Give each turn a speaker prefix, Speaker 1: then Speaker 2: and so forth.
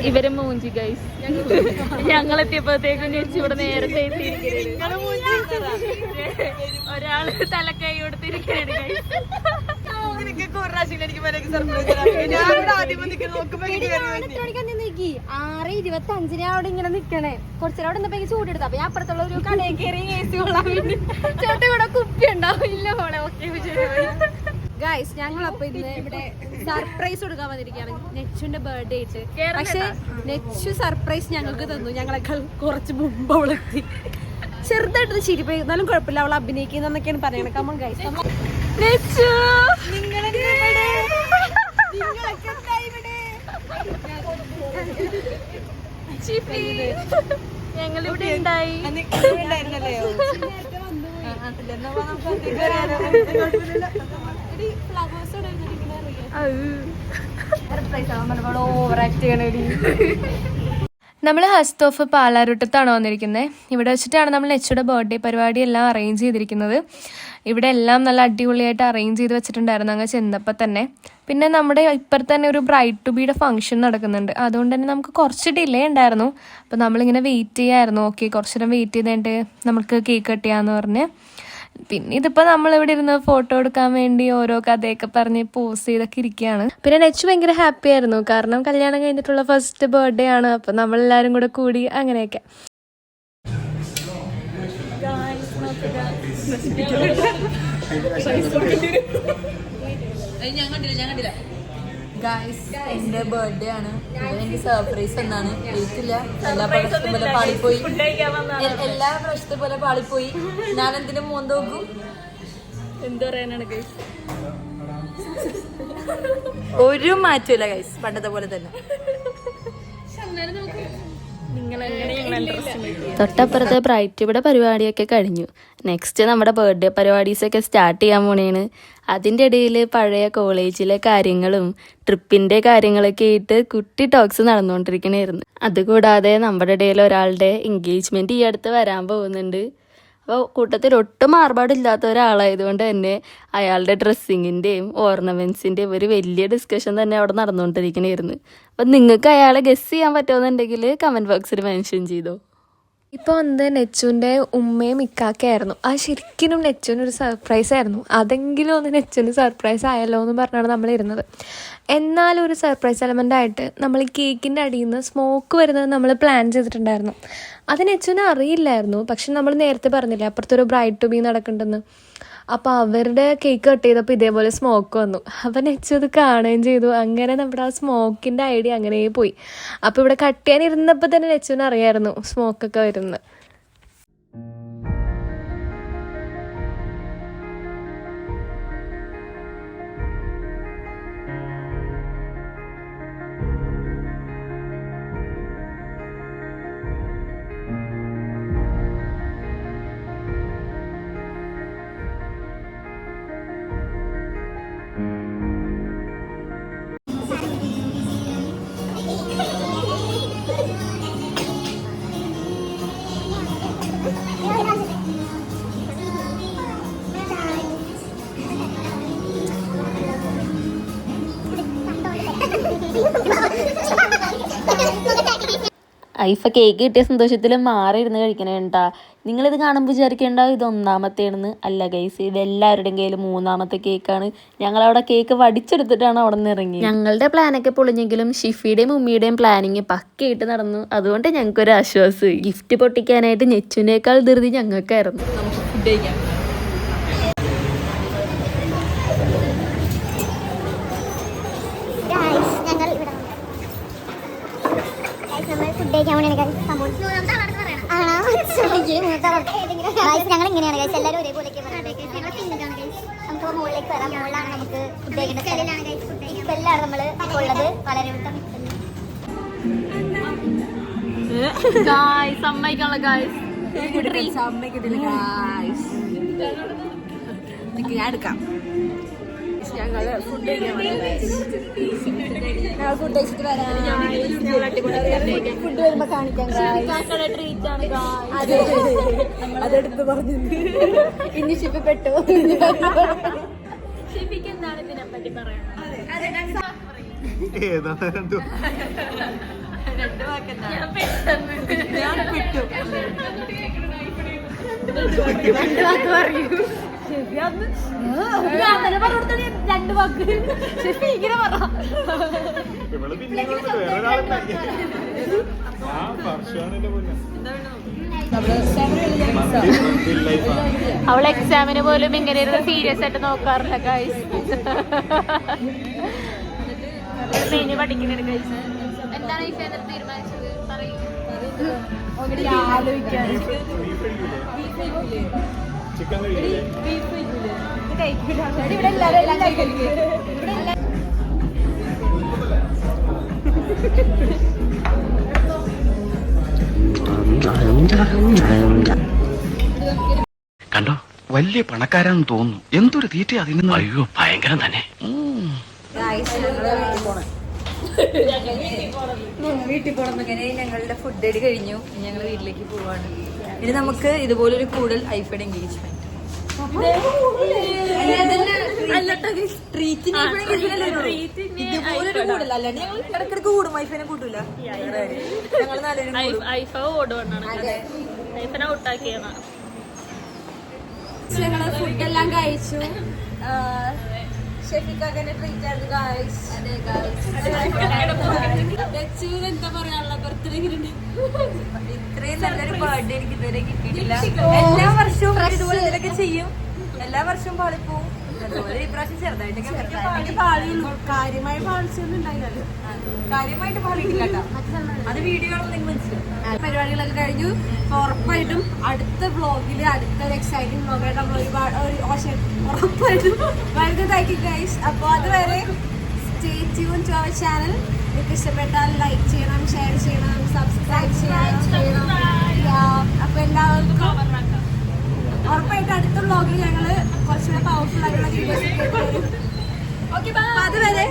Speaker 1: ഇവരെ മൂഞ്ചി ഗൈസ്. ഞങ്ങളെത്തിയപ്പോഴത്തേക്കും നെച്ചു ഇവിടെ നേരത്തെ ഒരാള് തലക്കൈ കൊടുത്തിരിക്കുകയാണ് ഗൈസ്.
Speaker 2: 6:25 അവിടെ ഇങ്ങനെ നിക്കണേ. കുറച്ചേരം അവിടെ നിന്നപ്പോ ചൂടെടുത്ത അപ്പൊ ഞാൻ അപ്പുറത്തുള്ള ഒരു കടയിൽ കയറി AC കൊള്ളാൻ വേണ്ടി. ചേട്ടാ ഇവിടെ കുപ്പി ഉണ്ടാവില്ല മോളെ. ഓക്കെ ഗൈസ്, ഞങ്ങളപ്പോ ഇന്ന് ഇവിടെ സർപ്രൈസ് കൊടുക്കാൻ വന്നിരിക്കുകയാണ് നെച്ചുന്റെ ബർത്ത്ഡേ ആയിട്ട്. പക്ഷെ നെച്ചു സർപ്രൈസ് ഞങ്ങൾക്ക് തന്നു. ഞങ്ങളെക്കാൾ കുറച്ച് മുമ്പ് അവളെത്തി. ചെറുതായിട്ട് ചിരിപ്പോയി, എന്നാലും കുഴപ്പമില്ല, അവൾ അഭിനയിക്കുന്നൊക്കെയാണ് പറയണത്. കമോൺ ഗൈസ്, നെച്ചു
Speaker 1: ഞങ്ങളിവിടെ ഉണ്ടായി. നമ്മൾ ഹസ്റ്റ് ഓഫ് പാലാരുട്ടത്താണ് വന്നിരിക്കുന്നത്. ഇവിടെ വെച്ചിട്ടാണ് നമ്മൾ നെച്ചുടെ ബർത്ത്ഡേ പരിപാടി എല്ലാം അറേഞ്ച് ചെയ്തിരിക്കുന്നത്. ഇവിടെ എല്ലാം നല്ല അടിപൊളിയായിട്ട് അറേഞ്ച് ചെയ്ത് വെച്ചിട്ടുണ്ടായിരുന്നു അങ്ങ് ചെന്നപ്പോൾ തന്നെ. പിന്നെ നമ്മുടെ ഇപ്പുറത്ത് തന്നെ ഒരു ബ്രൈഡ് ടു ബിയുടെ ഫംഗ്ഷൻ നടക്കുന്നുണ്ട്. അതുകൊണ്ട് തന്നെ നമുക്ക് കുറച്ച് ഡിലേ ഉണ്ടായിരുന്നു. അപ്പോൾ നമ്മളിങ്ങനെ വെയിറ്റ് ചെയ്യായിരുന്നു. ഓക്കെ, കുറച്ച് നേരം വെയിറ്റ് ചെയ്തിട്ട് നമുക്ക് കേക്ക് കട്ട് ചെയ്യാമെന്ന് പറഞ്ഞ്. പിന്നെ ഇതിപ്പോൾ നമ്മളിവിടെ ഇരുന്ന് ഫോട്ടോ എടുക്കാൻ വേണ്ടി ഓരോ കഥയൊക്കെ പറഞ്ഞ് പോസ് ചെയ്തൊക്കെ ഇരിക്കുകയാണ്. പിന്നെ നെച്ചു ഭയങ്കര ഹാപ്പി ആയിരുന്നു, കാരണം കല്യാണം കഴിഞ്ഞിട്ടുള്ള ഫസ്റ്റ് ബർത്ത്ഡേ ആണ്. അപ്പം നമ്മളെല്ലാവരും കൂടെ കൂടി അങ്ങനെയൊക്കെ.
Speaker 3: എന്റെ ബർത്ത്ഡേ ആണ്. എനിക്ക് സർപ്രൈസ് എന്നാണ് വീട്ടില്ല. എല്ലാ പ്രാവശ്യത്തെ പോലെ പാളിപ്പോയി. ഞാൻ എന്തിനും മൂന്ന് നോക്കും.
Speaker 1: എന്ത് പറയാനാണ് ഗൈസ്?
Speaker 3: ഒരു മാറ്റമില്ല ഗൈസ്, പണ്ടത്തെ പോലെ തന്നെ.
Speaker 4: തൊട്ടപ്പുറത്തെ ബ്രൈറ്റ് ഇവിടെ പരിപാടിയൊക്കെ കഴിഞ്ഞു. നെക്സ്റ്റ് നമ്മുടെ ബർത്ത്ഡേ പരിപാടീസൊക്കെ സ്റ്റാർട്ട് ചെയ്യാൻ പോണേണ്. അതിൻ്റെ ഇടയിൽ പഴയ കോളേജിലെ കാര്യങ്ങളും ട്രിപ്പിൻ്റെ കാര്യങ്ങളൊക്കെ ആയിട്ട് കുട്ടി ടോക്സ് നടന്നുകൊണ്ടിരിക്കണായിരുന്നു. അതുകൂടാതെ നമ്മുടെ ഇടയിൽ ഒരാളുടെ എൻഗേജ്മെൻറ്റ് ഈ അടുത്ത് വരാൻ പോകുന്നുണ്ട്. അപ്പോൾ കൂട്ടത്തിൽ ഒട്ടും ആർഭാടില്ലാത്ത ഒരാളായതുകൊണ്ട് തന്നെ അയാളുടെ ഡ്രസ്സിങ്ങിൻ്റെയും ഓർണമെൻറ്റ്സിൻ്റെയും ഒരു വലിയ ഡിസ്കഷൻ തന്നെ അവിടെ നടന്നുകൊണ്ടിരിക്കണായിരുന്നു. അപ്പം നിങ്ങൾക്ക് അയാളെ ഗസ് ചെയ്യാൻ പറ്റുമെന്നുണ്ടെങ്കിൽ കമൻറ്റ് ബോക്സിൽ മെൻഷൻ ചെയ്തോ.
Speaker 1: ഇപ്പോൾ വന്നത് നെച്ചുവിൻ്റെ ഉമ്മയും ഇക്കാക്കയായിരുന്നു. അത് ശരിക്കും നെച്ചുവിനൊരു സർപ്രൈസ് ആയിരുന്നു. അതെങ്കിലും ഒന്ന് നെച്ചുവിന് സർപ്രൈസ് ആയല്ലോ എന്ന് പറഞ്ഞാണ് നമ്മളിരുന്നത്. എന്നാലും ഒരു സർപ്രൈസ് എലമെൻ്റ് ആയിട്ട് നമ്മൾ ഈ കേക്കിൻ്റെ അടിയിൽ നിന്ന് സ്മോക്ക് വരുന്നത് നമ്മൾ പ്ലാൻ ചെയ്തിട്ടുണ്ടായിരുന്നു. അത് നെച്ചുവിന് അറിയില്ലായിരുന്നു. പക്ഷെ നമ്മൾ നേരത്തെ പറഞ്ഞില്ലേ അപ്പുറത്തൊരു ബ്രൈഡ് ടു ബി നടക്കുന്നുണ്ടെന്ന്. അപ്പോൾ അവരുടെ കേക്ക് കട്ട് ചെയ്തപ്പോൾ ഇതേപോലെ സ്മോക്ക് വന്നു. അപ്പം നെച്ചു അത് കാണുകയും ചെയ്തു. അങ്ങനെ നമ്മുടെ ആ സ്മോക്കിൻ്റെ ഐഡിയ അങ്ങനെ പോയി. അപ്പോൾ ഇവിടെ കട്ട് ചെയ്യാൻ ഇരുന്നപ്പോൾ തന്നെ നെച്ചുവിന് അറിയായിരുന്നു സ്മോക്കൊക്കെ വരുന്നത്.
Speaker 4: ഐഫ കേക്ക് കിട്ടിയ സന്തോഷത്തിൽ മാറിയിരുന്ന് കഴിക്കണേണ്ടാ. നിങ്ങളിത് കാണുമ്പോൾ വിചാരിക്കേണ്ട ഇത് ഒന്നാമത്തേണെന്ന്. അല്ല ഗൈസ്, ഇതെല്ലാവരുടെയും കയ്യിൽ മൂന്നാമത്തെ കേക്കാണ്. ഞങ്ങളവിടെ കേക്ക് വടിച്ചെടുത്തിട്ടാണ് അവിടെ നിന്ന് ഇറങ്ങി. ഞങ്ങളുടെ പ്ലാനൊക്കെ പൊളിഞ്ഞെങ്കിലും ഷിഫിയുടെയും ഉമ്മിയുടെയും പ്ലാനിങ് പക്കയായിട്ട് നടന്നു. അതുകൊണ്ട് ഞങ്ങൾക്കൊരു ആശ്വാസം. ഗിഫ്റ്റ് പൊട്ടിക്കാനായിട്ട് നെച്ചുവിനേക്കാൾ ധൃതി ഞങ്ങൾക്കായിരുന്നു.
Speaker 3: നമുക്ക് ഫുഡ് കഴിക്കാം.
Speaker 2: ഞങ്ങൾ ഇങ്ങനെയാണ് എല്ലാവരും ഒരേപോലെ നമുക്ക് മുകളിലേക്ക് വരാം. മുകളിലാണ് നമുക്ക് ഫുഡ് കഴിക്കേണ്ട. ഇപ്പെല്ലാം നമ്മൾ ഉള്ളത് വളരെ
Speaker 1: സമ്മതിക്കാനുള്ള ഗായ്സ്
Speaker 3: ഞാൻ എടുക്കാം.
Speaker 1: ഞങ്ങള് ഫുഡ് കഴിക്കാൻ
Speaker 3: ഫുഡ് കഴിച്ചിട്ട് വരാം. ഫുഡ് വരുമ്പോ കാണിക്കാം. അതെടുത്ത് പറഞ്ഞു ഇനി ഷിപ്പിപ്പെട്ടു.
Speaker 1: ഷിപ്പിക്ക് എന്താണ് ഇതിനെ പറ്റി പറയാനുള്ളത്?
Speaker 3: ഞാൻ വിട്ടു.
Speaker 2: രണ്ട് വാക്ക് ഇങ്ങനെ പറ.
Speaker 1: അവൾ എക്സാമിന് പോലും ഇങ്ങനെ സീരിയസ് ആയിട്ട് നോക്കാറില്ല ഗൈസ്. പഠിക്കുന്നുണ്ട് ഗൈസ്. എന്താണ് ഈ തീരുമാനിച്ചത് പറയൂ.
Speaker 2: ആലോചിക്കാൻ ഇവിടെ എല്ലാവരും എല്ലാം കഴിക്കും.
Speaker 5: കണ്ടോ വലിയ പണക്കാരാന്ന് തോന്നുന്നു. എന്തൊരു തീറ്റ അതിന്. അയ്യോ ഭയങ്കരം തന്നെ.
Speaker 3: വീട്ടിൽ പോകണം. ഇങ്ങനെ ഞങ്ങളുടെ ഫുഡ് അടി കഴിഞ്ഞു. ഞങ്ങൾ വീട്ടിലേക്ക് പോവാണ്. ഇനി നമുക്ക് ഇതുപോലൊരു കൂടുതൽ ഐഫോൺ എൻഗേജ്മെന്റ് ഇതുപോലൊരു കൂടുതൽ അല്ലാണ്ട് ഞങ്ങൾ ഇടക്കിടക്ക് കൂടും. ഐഫോനെ കൂട്ടൂല. ഞങ്ങൾ
Speaker 2: ഞങ്ങള് ഫുഡെല്ലാം കഴിച്ചു. ഷെഫിക്കാക്കന്റെ ട്രീറ്റ് ആയിരുന്നു ഗായ്സ്. എന്താ പറയാനുള്ള ബർത്ത്ഡേ
Speaker 3: ഇത്രയും നല്ലൊരു ബർത്ത്ഡേ എനിക്ക് ഇതുവരെ കിട്ടിയിട്ടില്ല. എല്ലാ വർഷവും ഇതുപോലെ ഇതിലൊക്കെ ചെയ്യും. എല്ലാ വർഷവും പാളിപ്പോവും. അതുപോലെ ഇപ്രാവശ്യം ചെറുതായിട്ടൊക്കെ
Speaker 2: കാര്യമായ പാളിച്ചൊന്നും ഉണ്ടായില്ലല്ലോ.
Speaker 3: കാര്യമായിട്ട് പാളിയിട്ടില്ല കേട്ടോ. അത് വീഡിയോകളൊന്നും മനസ്സിലാവും.
Speaker 2: പരിപാടികളൊക്കെ കഴിഞ്ഞു. ഉറപ്പായിട്ടും അടുത്ത വ്ളോഗില് അടുത്തൊരു എക്സൈറ്റിംഗ് വ്ളോഗായിട്ട് നമ്മൾ ഒരുപാട് ഉറപ്പായിട്ടും വരുന്നതായിരിക്കും ഗൈസ്. അപ്പോൾ അതുവരെ stay tune to our channel. നിങ്ങൾക്ക് ഇഷ്ടപ്പെട്ടാൽ ലൈക്ക് ചെയ്യണം, ഷെയർ ചെയ്യണം, സബ്സ്ക്രൈബ് ചെയ്യണം. അപ്പോൾ എല്ലാവർക്കും ഉറപ്പായിട്ട് അടുത്ത വ്ളോഗിൽ ഞങ്ങൾ കുറച്ചുകൂടെ പവർഫുൾ ആയിട്ടുള്ള വീഡിയോസ് ഒക്കെ വരും. അതുവരെ